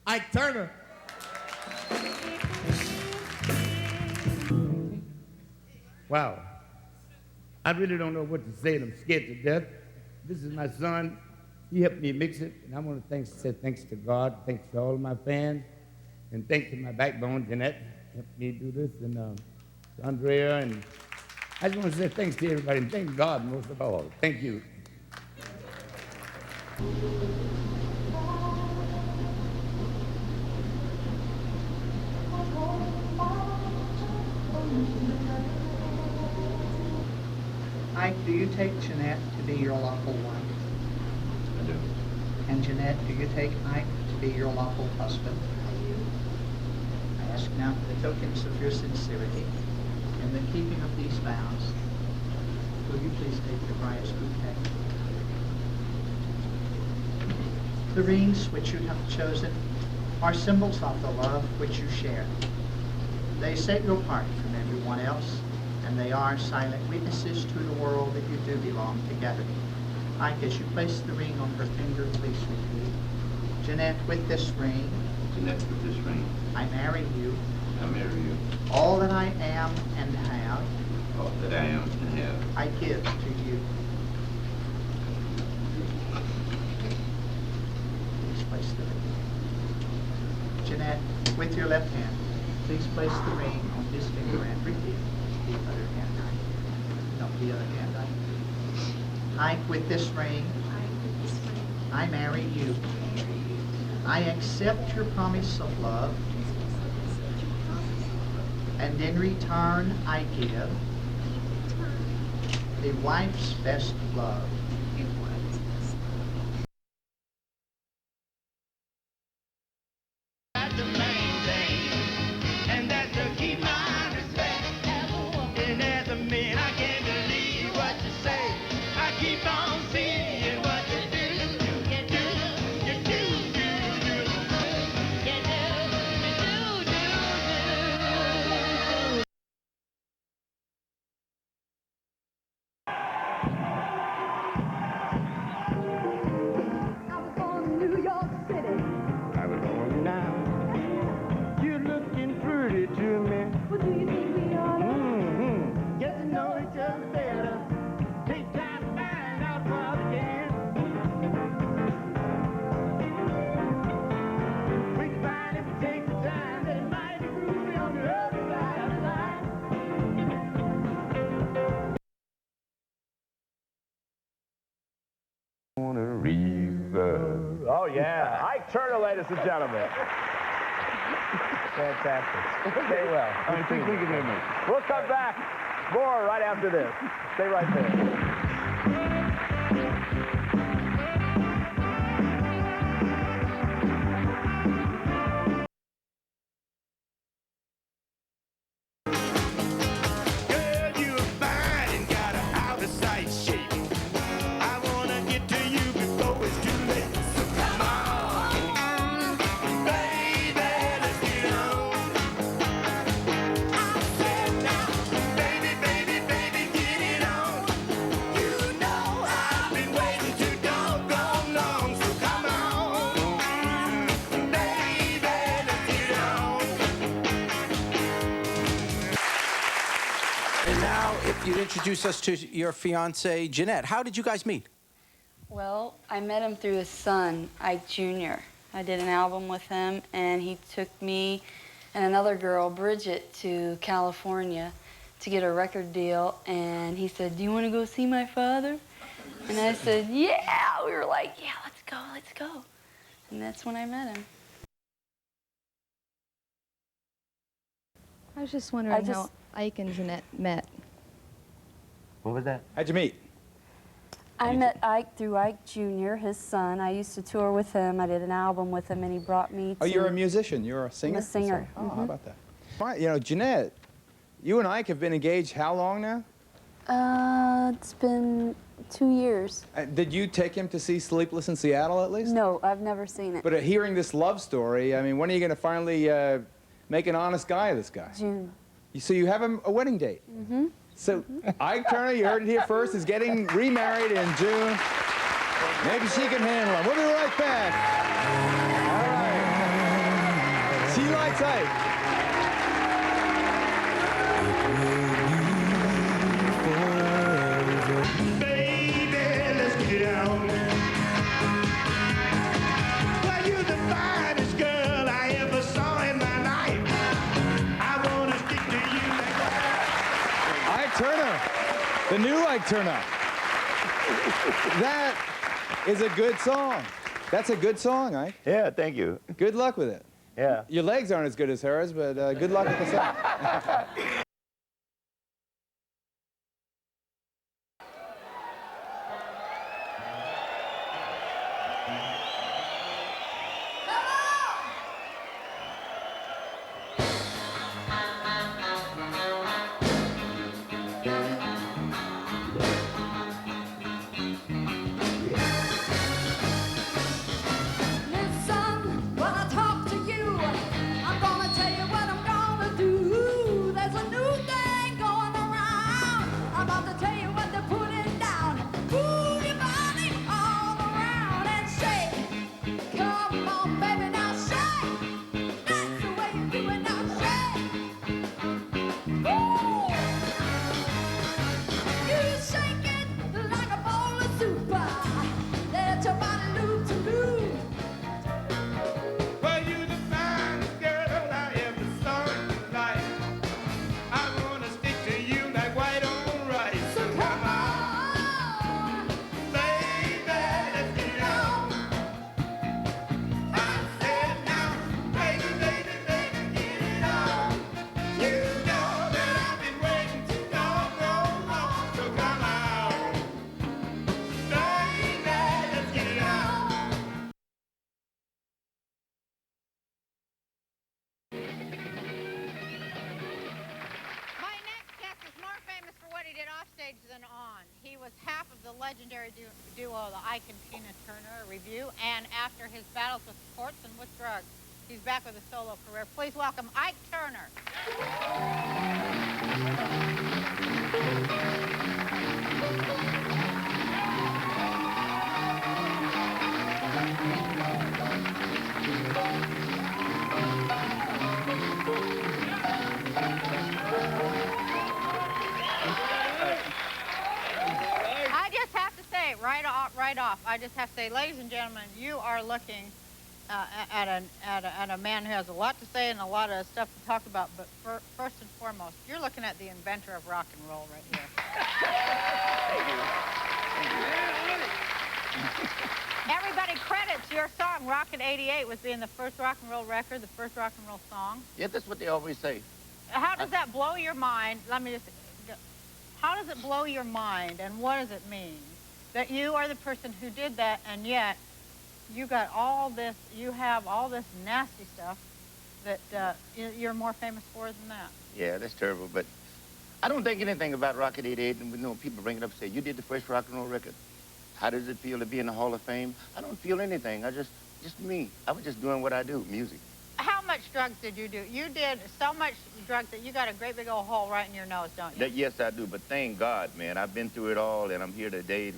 Ike Turner. Wow. I really don't know what to say, and I'm scared to death. This is my son. He helped me mix it, and I want to say thanks to God, thanks to all of my fans, and thanks to my backbone, Jeanette, helped me do this, and to Andrea, and I just want to say thanks to everybody, and thank God most of all. Thank you. Ike, do you take Jeanette to be your lawful wife? I do. And Jeanette, do you take Ike to be your lawful husband? I do. I ask now for the tokens of your sincerity. In the keeping of these vows, will you please take the bride's bouquet? The rings which you have chosen are symbols of the love which you share. They set you apart from everyone else, and they are silent witnesses to the world that you do belong together. Ike, as you place the ring on her finger, please repeat. Jeanette, with this ring, Jeanette, with this ring, I marry you. I marry you. All that I am and have, All that I am and have, I give to you. Please place the ring. Jeanette, with your left hand, please place the ring on his finger and repeat. The other hand, Ike. No, the other hand, Ike. Ike, with this ring, I marry you. I accept your promise of love, and in return I give a wife's best love. Oh, yeah. Ike Turner, ladies and gentlemen. Fantastic. Stay well. I think we can hear me. We'll come back. More right after this. Stay right there. You'd introduce us to your fiancée, Jeanette. How did you guys meet? Well, I met him through his son, Ike Jr. I did an album with him, and he took me and another girl, Bridget, to California to get a record deal, and he said, "Do you want to go see my father?" And I said, "Yeah." We were like, "Yeah, let's go, let's go." And that's when I met him. I was just wondering how Ike and Jeanette met. What was that? How'd you meet? I met Ike through Ike Jr., his son. I used to tour with him. I did an album with him, and he brought me to... Oh, you're a musician. You're a singer? I'm a singer. Oh, how about that? Fine. You know, Jeanette, you and Ike have been engaged how long now? It's been 2 years. Did you take him to see Sleepless in Seattle, at least? No, I've never seen it. But hearing this love story, I mean, when are you going to finally make an honest guy of this guy? June. So you have a wedding date? Mm-hmm. So Ike Turner, you heard it here first, is getting remarried in June. Maybe she can handle him. We'll be right back. All right. Thanks, Ike. Baby, let's get out. Well, you're the finest girl I ever saw in my life. I wanna stick to you like Ike Turner, the new Ike Turner. That is a good song. That's a good song, Ike. Yeah, thank you. Good luck with it. Yeah. Your legs aren't as good as hers, but good luck with the song. Listen, when I talk to you, I'm gonna tell you what I'm gonna do. There's a new thing going around. I'm about to tell you what they're putting down. Move your body all around and shake. Come on, baby, now shake. That's the way you do it, now shake. Woo! You shake it like a bowl of soup. Let your body loop to loop. well, you're the finest girl I ever saw in my life. I wanna stick to you like white on rice. So come on, baby, let's get it on. I said now, baby, baby, baby, get it on. You know that I've been waiting too long, long, long. So come on, baby, let's get it on. My next guest is more famous for what he did offstage than on. He was half of the legendary duo, the Ike and Tina Turner Review, and after his battles with courts and with drugs, he's back with a solo career. Please welcome Ike Turner. I just have to say, right off, I just have to say, ladies and gentlemen, you are looking at a man who has a lot to say and a lot of stuff to talk about, but first and foremost, you're looking at the inventor of rock and roll right here. Everybody credits your song, Rocket 88, with being the first rock and roll record, the first rock and roll song. Yeah, that's what they always say. How does that blow your mind? Let me just, how does it blow your mind, and what does it mean that you are the person who did that, and yet you got all this, you have all this nasty stuff that you're more famous for than that? Yeah, that's terrible, but I don't think anything about Rocket 88, and when people bring it up and say, you did the first rock and roll record. How does it feel to be in the Hall of Fame? I don't feel anything. Just me. I was just doing what I do, music. How much drugs did you do? You did so much drugs that you got a great big old hole right in your nose, don't you? Yes, I do, but thank God, man. I've been through it all, and I'm here today.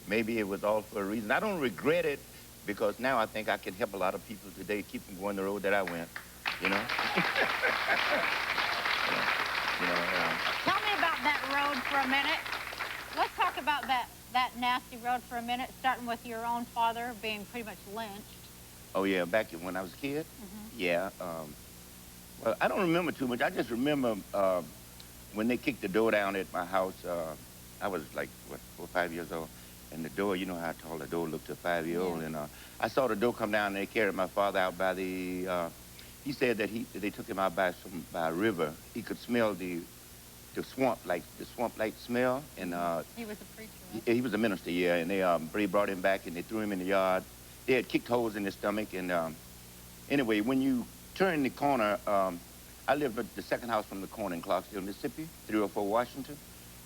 Maybe it was all for a reason. I don't regret it, because now I think I can help a lot of people today, keep them going the road that I went, you know? Tell me about that road for a minute. Let's talk about that nasty road for a minute, starting with your own father being pretty much lynched. Oh, yeah, back when I was a kid? Yeah. Well, I don't remember too much. I just remember when they kicked the door down at my house. I was like, what, 4 or 5 years old. And the door, you know how tall the door looked to a 5-year-old. Yeah. And I saw the door come down, and they carried my father out by the, he said that they took him out by a river. He could smell the swamp-like smell. And he was a preacher, right? He was a minister, yeah. And they brought him back, and they threw him in the yard. They had kicked holes in his stomach. And anyway, when you turn the corner, I lived at the second house from the corner in Clarksville, Mississippi, 304 Washington.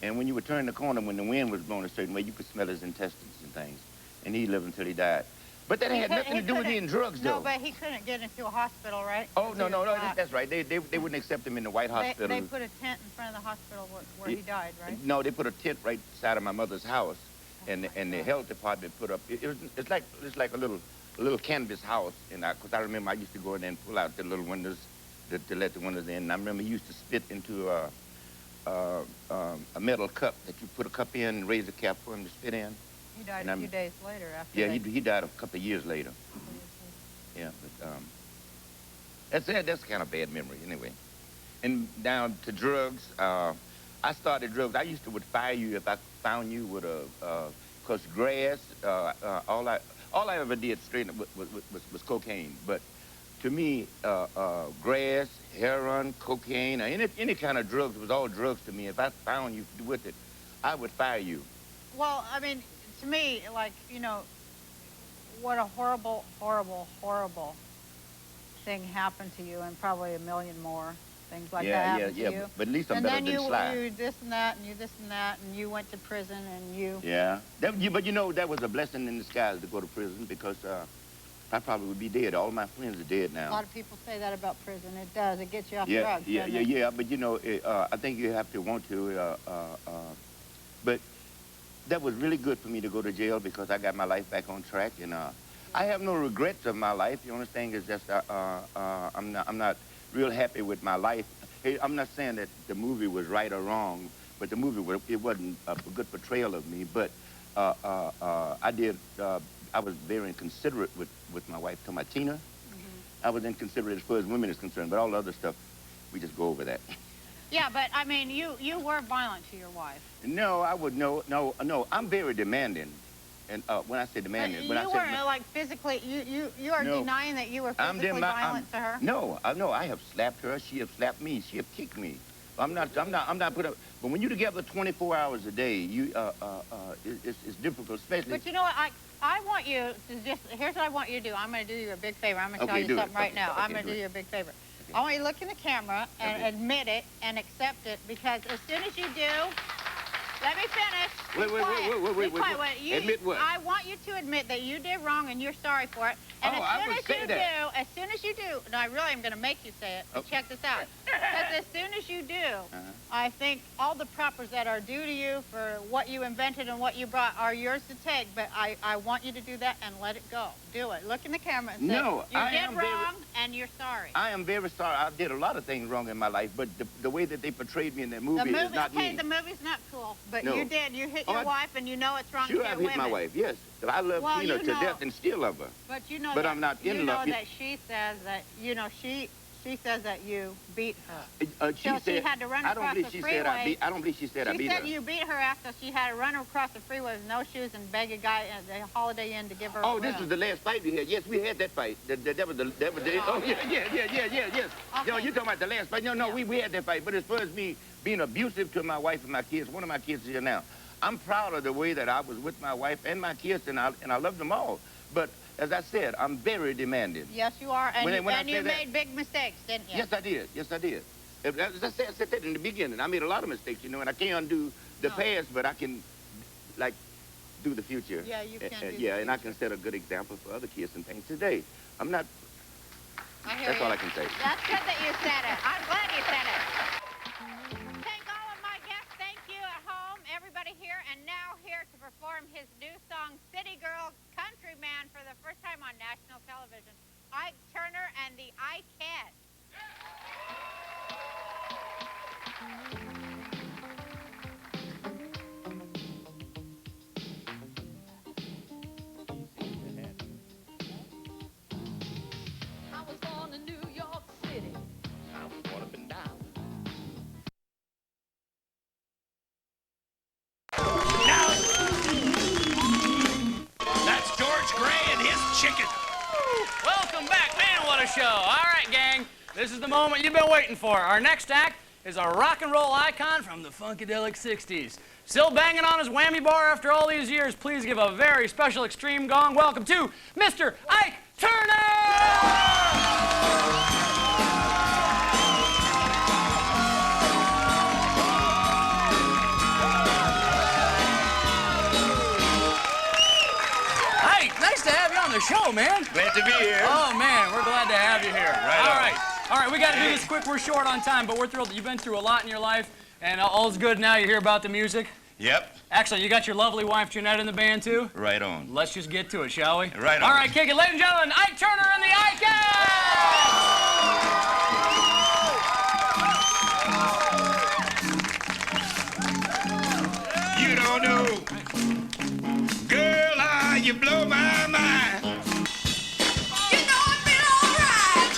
And when you would turn the corner, when the wind was blowing a certain way, you could smell his intestines and things. And he lived until he died. But that had nothing to do with being drugs, though. No, but he couldn't get into a hospital, right? Oh, no, that's right. They wouldn't accept him in the White Hospital. They put a tent in front of the hospital where he died, right? No, they put a tent right side of my mother's house. And the health department put up, it's like a little canvas house. And because I remember I used to go in there and pull out the little windows to let the windows in. And I remember he used to spit into a metal cup that you put a cup in and raise the cap for him to spit in. He died a few days later after Yeah, he died a couple of years later. Yeah, but that's kind of bad memory anyway. And down to drugs, I started drugs. I used to would fire you if I found you with cause grass, all I ever did straight was cocaine. But to me, grass, heroin, cocaine, or any kind of drugs, it was all drugs to me. If I found you with it, I would fire you. Well, I mean, to me, like, you know, what a horrible, horrible, horrible thing happened to you, and probably a million more things like that happened to you. But at least I'm better than Sly. And then you this and that, and you this and that, and you went to prison, and you... Yeah. But you know, that was a blessing in disguise to go to prison, because I probably would be dead. All my friends are dead now. A lot of people say that about prison. It does. It gets you off drugs. Yeah. But you know, I think you have to want to. But that was really good for me to go to jail, because I got my life back on track, and I have no regrets of my life. The only thing is just I'm not real happy with my life. Hey, I'm not saying that the movie was right or wrong, but the movie it wasn't a good portrayal of me. But I was very inconsiderate with my wife, Tina. I was inconsiderate as far as women is concerned, but all the other stuff, we just go over that. Yeah, but I mean, you were violent to your wife. No, I would no. I'm very demanding, and when I say demanding, you weren't like physically. You are denying that you were physically violent to her. No, I have slapped her. She have slapped me. She have kicked me. I'm not put up. But when you're together 24 hours a day, it's difficult, especially. But you know what? I want you to just. Here's what I want you to do. I'm going to do you a big favor. I'm going to tell you something right now. I'm going to do you a big favor. I want you to look in the camera and admit it and accept it, because as soon as you do, let me finish. Wait. Admit what? I want you to admit that you did wrong and you're sorry for it. And as soon as you do, no, I really am going to make you say it. But check this out. Because as soon as you do, I think all the propers that are due to you for what you invented and what you brought are yours to take. But I want you to do that and let it go. Do it. Look in the camera and say, you did wrong and you're sorry. I am very sorry. I did a lot of things wrong in my life, but the way that they portrayed me in that movie is not me. Okay, the movie's not cool, but you did. You hit your wife, and you know it's wrong to hit women. Sure, I've hit my wife, yes. I love Tina to death and still love her. But you know I'm not in love. You know that she says that, you know, she says that you beat her. She had to run across the freeway. I don't believe she said I beat her. She said you beat her after she had to run across the freeway with no shoes and beg a guy at the Holiday Inn to give her a this was the last fight we had. Yes, we had that fight. That was the oh, yes. Okay. No, you're talking about the last fight. No, we had that fight. But as far as me being abusive to my wife and my kids, one of my kids is here now. I'm proud of the way that I was with my wife and my kids, and I love them all. But as I said, I'm very demanding. Yes, you are, and you made big mistakes, didn't you? Yes, I did. As I said that in the beginning, I made a lot of mistakes, you know, and I can't undo the past, but I can, like, do the future. Yeah, you can do the and future. I can set a good example for other kids and things today. I'm not... That's all I can say. That's good that you said it. I'm glad you said it. Thank all of my guests. Thank you at home, everybody here, and now here to perform his new song, City Girl, Countryman, for the first time on national television, Ike Turner and the Ikettes. I was born in New York City. I was born up and down. That's George Gray and his chicken. Welcome back, man, what a show. All right, gang, this is the moment you've been waiting for. Our next act is a rock and roll icon from the funkadelic 60s. Still banging on his whammy bar after all these years, please give a very special extreme gong welcome to Mr. Ike Turner! Nice to have you on the show, man. Glad to be here. Oh, man, we're glad to have you here. Right All right, we got to do this quick. We're short on time, but we're thrilled that you've been through a lot in your life, and all's good now. You hear about the music? Yep. Excellent. You got your lovely wife, Jeanette, in the band, too? Right on. Let's just get to it, shall we? Right on. All right, kick it. Ladies and gentlemen, Ike Turner and the Ikettes! my, my. You know I feel alright.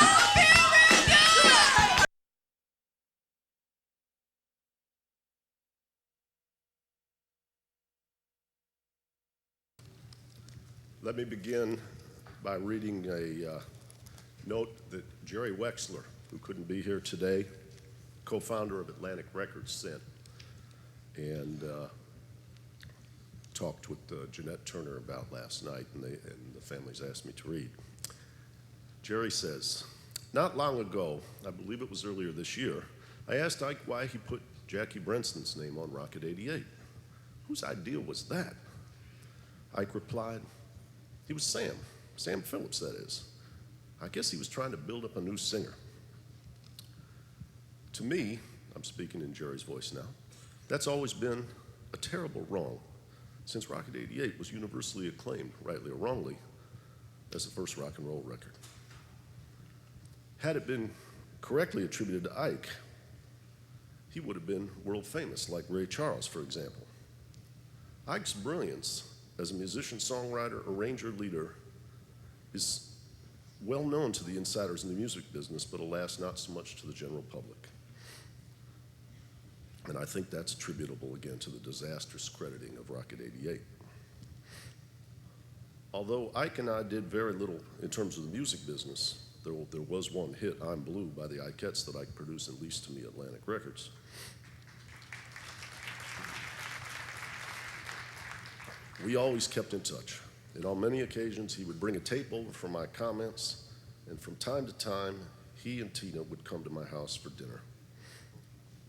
I feel real good. Let me begin by reading a note that Jerry Wexler, who couldn't be here today, co-founder of Atlantic Records, sent, and talked with Jeanette Turner about last night, and the families asked me to read. Jerry says, not long ago, I believe it was earlier this year, I asked Ike why he put Jackie Brenston's name on Rocket 88. Whose idea was that? Ike replied, he was Sam Phillips, that is. I guess he was trying to build up a new singer. To me, I'm speaking in Jerry's voice now, that's always been a terrible wrong, since Rocket 88 was universally acclaimed, rightly or wrongly, as the first rock and roll record. Had it been correctly attributed to Ike, he would have been world famous, like Ray Charles, for example. Ike's brilliance as a musician, songwriter, arranger, leader is well known to the insiders in the music business, but alas, not so much to the general public. And I think that's attributable, again, to the disastrous crediting of Rocket 88. Although Ike and I did very little in terms of the music business, there was one hit, I'm Blue, by the Ikeettes that Ike produced, at least to me, Atlantic Records. We always kept in touch, and on many occasions he would bring a tape over for my comments, and from time to time he and Tina would come to my house for dinner.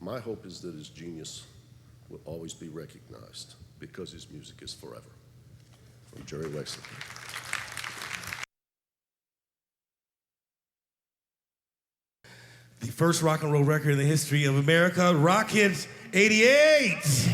My hope is that his genius will always be recognized, because his music is forever. From Jerry Wexler. The first rock and roll record in the history of America, Rocket 88.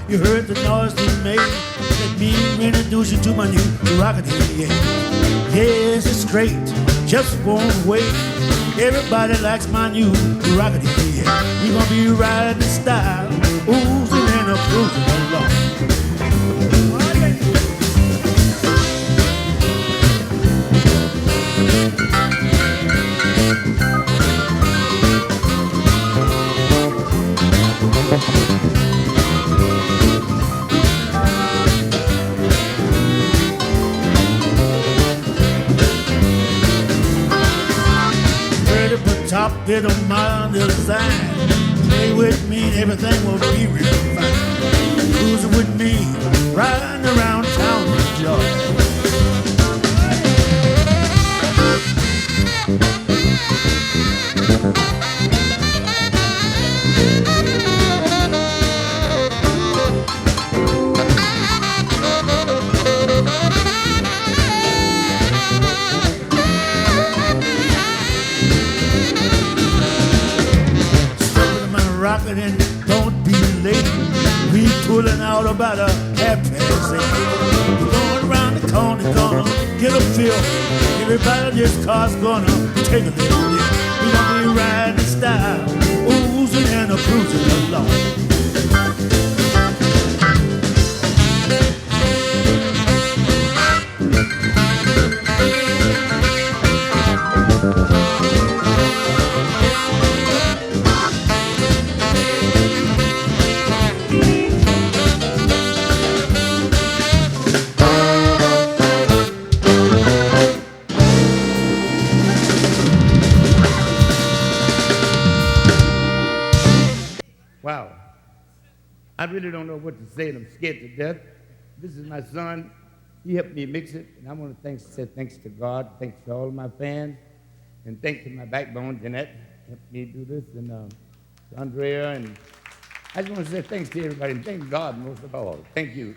You heard the noise we made. Let me introduce you to my new Rocket 88. Yes, it's great, just won't wait. Everybody likes my new Rocket 88. We're gonna be riding in style, oozing and a cruising along. Top bit of my design. Play with me and everything will be real fine. Cruising with me, riding around town with joy. Rocket and don't be late. We pulling out about 8:30. We're going around the corner, gonna get a feel. Everybody, this car's gonna take a little dip. We're gonna be riding in style, oozing and a cruising along. Wow. I really don't know what to say, and I'm scared to death. This is my son. He helped me mix it, and I want to say thanks to God, thanks to all of my fans, and thanks to my backbone, Jeanette, helped me do this, and to Andrea, and I just want to say thanks to everybody, and thank God most of all. Thank you.